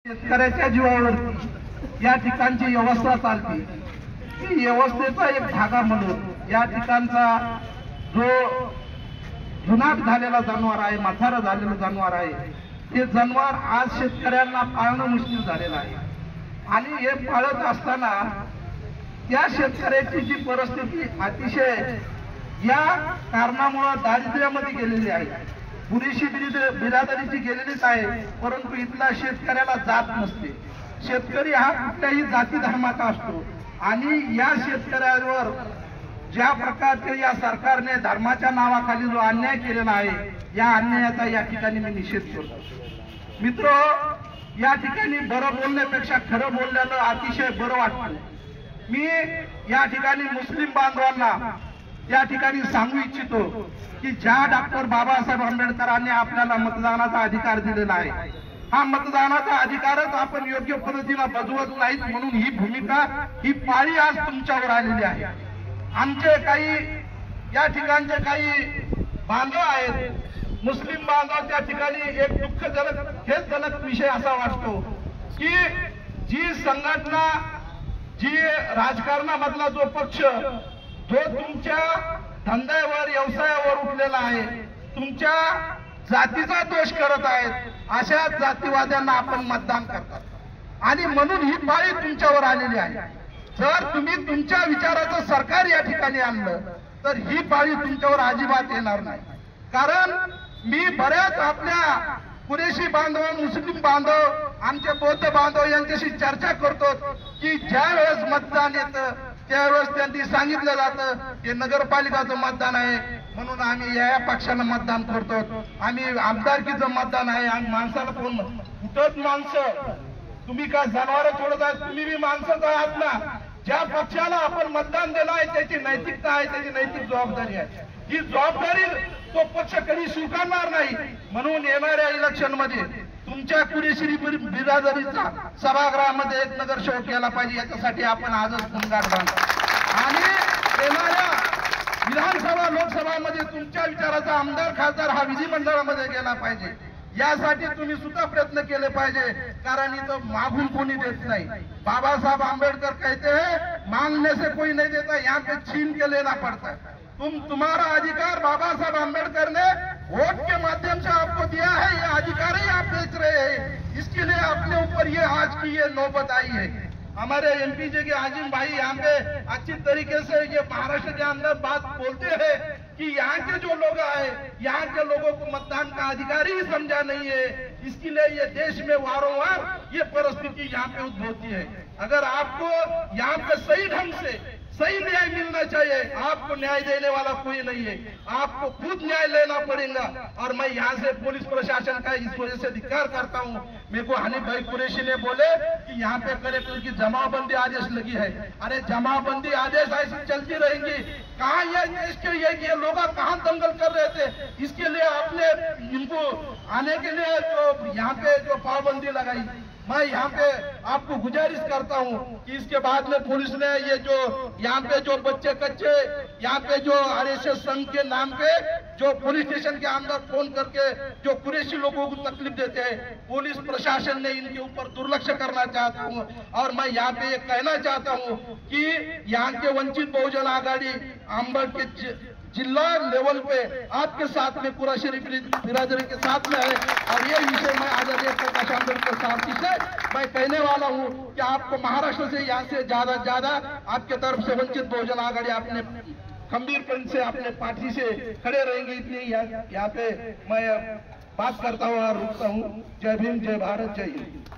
शेतकऱ्याच्या जीवावरती या ठिकाणची व्यवस्था चालते। ती व्यवस्थेचा एक धागा म्हणून या ठिकाणचा जो जुनाट झालेला जनावर आहे, म्हातारा झालेलं जनावर आहे, ते जनावर आज शेतकऱ्यांना पाळणं मुश्किल झालेलं आहे। आणि हे पाळत असताना त्या शेतकऱ्याची जी परिस्थिती अतिशय या कारणामुळे दारिद्र्यामध्ये गेलेली आहे, पुरेशी बिरादरीची गेलेलीच आहे, परंतु इथला शेतकऱ्याला जात नसते। शेतकरी हा कुठल्याही जाती धर्माचा असतो आणि या शेतकऱ्यावर ज्या प्रकारचे या सरकारने धर्माच्या नावाखाली जो अन्याय केलेला आहे, या अन्यायाचा या ठिकाणी मी निषेध करतो। मित्र, या ठिकाणी बरं बोलण्यापेक्षा खरं बोलल्यानं अतिशय बरं वाटतं। मी या ठिकाणी मुस्लिम बांधवांना या ठिकाणी सांगू इच्छितो की ज्या डॉक्टर बाबासाहेब आंबेडकरांनी आपल्याला मतदानाचा अधिकार दिलेला आहे, हा मतदानाचा अधिकारच आपण योग्य पद्धतीने बजवत नाहीत, म्हणून ही भूमिका, ही पाळी आज तुमच्यावर आलेली आहे। आमचे काही या ठिकाणचे काही बांधव आहेत, मुस्लिम बांधव, त्या ठिकाणी एक दुःखजनक खेदजनक विषय असा वाटतो की जी संघटना, जी राजकारणामधला जो पक्ष जो तुमच्या धंद्यावर, व्यवसायावर उठलेला आहे, तुमच्या जातीचा दोष करत आहेत, अशा जातीवाद्यांना आपण मतदान करतात आणि म्हणून ही पाळी तुमच्यावर आलेली आहे। जर तुम्ही तुमच्या विचाराचं सरकार या ठिकाणी आणलं तर ही पाळी तुमच्यावर अजिबात येणार नाही। कारण मी बऱ्याच आपल्या कुरेशी बांधव, मुस्लिम बांधव, आमचे बौद्ध बांधव यांच्याशी चर्चा करतो की ज्या वेळेस मतदान येतं त्यावेळेस त्यांनी सांगितलं जातं की नगरपालिकाचं मतदान आहे म्हणून आम्ही या पक्षाला मतदान करतो, आम्ही आमदारकीचं मतदान आहे, आम्ही माणसाला कोण कुठंच माणसं, तुम्ही काय जनावर थोडं आहे, तुम्ही बी माणसंच आहात ना। ज्या पक्षाला आपण मतदान दिलं आहे त्याची नैतिकता आहे, त्याची नैतिक जबाबदारी आहे, ही जबाबदारी तो पक्ष कधी स्वीकारणार नाही। म्हणून येणाऱ्या इलेक्शन मध्ये तुमच्या कुरेशी बिरादरीचा सभागृहामध्ये एक नगरसेवक केला पाहिजे, याच्यासाठी आपण आजच पुनगार बांधतो आणि येणाऱ्या विधानसभा, लोकसभामध्ये तुमच्या विचाराचा आमदार, खासदार हा विधिमंडळामध्ये गेला पाहिजे। यासाठी तुम्ही सुद्धा प्रयत्न केले पाहिजे, कारण इथं मागून कोणी देत नाही। बाबासाहेब आंबेडकर कहते हैं मांगने से कोई नहीं देता, यहाँ पे छीन के लेना पड़ता है। तुम्हारा अधिकार बाबा साहब आंबेडकर ने वोट के माध्यम से आपको दिया है, ये अधिकार ही आप बेच रहे हैं। इसके लिए अपने ऊपर ये आज की ये नौबत आई है। हमारे एमपी जी के आजिम भाई यहाँ पे अच्छी तरीके से ये महाराष्ट्र के अंदर बात बोलते हैं कि यहाँ के जो लोग आए, यहाँ के लोगों को मतदान का अधिकार ही समझा नहीं है, इसके लिए ये देश में वारंवार ये परिस्थिति यहाँ पे उद्भवती है। अगर आपको यहाँ पे सही ढंग से सही न्याय मिलना चाहिए, आपको न्याय देने वाला कोई नहीं है, आपको खुद न्याय लेना पड़ेगा। और मैं यहाँ से पुलिस प्रशासन का इस वजह से धिक्कार करता हूँ। मेरे को हनीफ भाई कुरैशी ने बोले कि यहाँ पे कलेक्टर की जमाबंदी आदेश लगी है, अरे जमाबंदी आदेश ऐसी चलती रहेंगी, कहाँ ये देश के ये लोग कहाँ दंगल कर रहे थे, इसके लिए आपने इनको आने के लिए जो यहाँ पे जो पाबंदी लगाई। मैं यहाँ पे आपको गुजारिश करता हूँ कि इसके बाद में पुलिस ने ये जो यहाँ पे जो बच्चे कच्चे यहाँ पे जो आरएसएस संघ के नाम पे जो पुलिस स्टेशन के अंदर फोन करके जो कुरैशी लोगों को तकलीफ देते हैं, पुलिस प्रशासन ने इनके ऊपर दुर्लक्ष्य करना चाहता हूँ। और मैं यहाँ पे ये कहना चाहता हूँ कि यहाँ के वंचित बहुजन आघाड़ी अंबड के जिला लेवल पे आपके साथ में कुरैशी बिरादरी के साथ में है। और ये विषय मैं आचार्य प्रकाश आंबेडकर साथी से मैं कहने वाला हूँ कि आपको महाराष्ट्र से यहाँ से ज्यादा आपके तरफ से वंचित बहुजन आघाड़ी अपने खंबीरपन से अपने पार्टी से खड़े रहेंगे, इसलिए यहाँ पे मैं बात करता हूँ और रुकता हूँ। जय भीम, जय भारत, जय हिंद।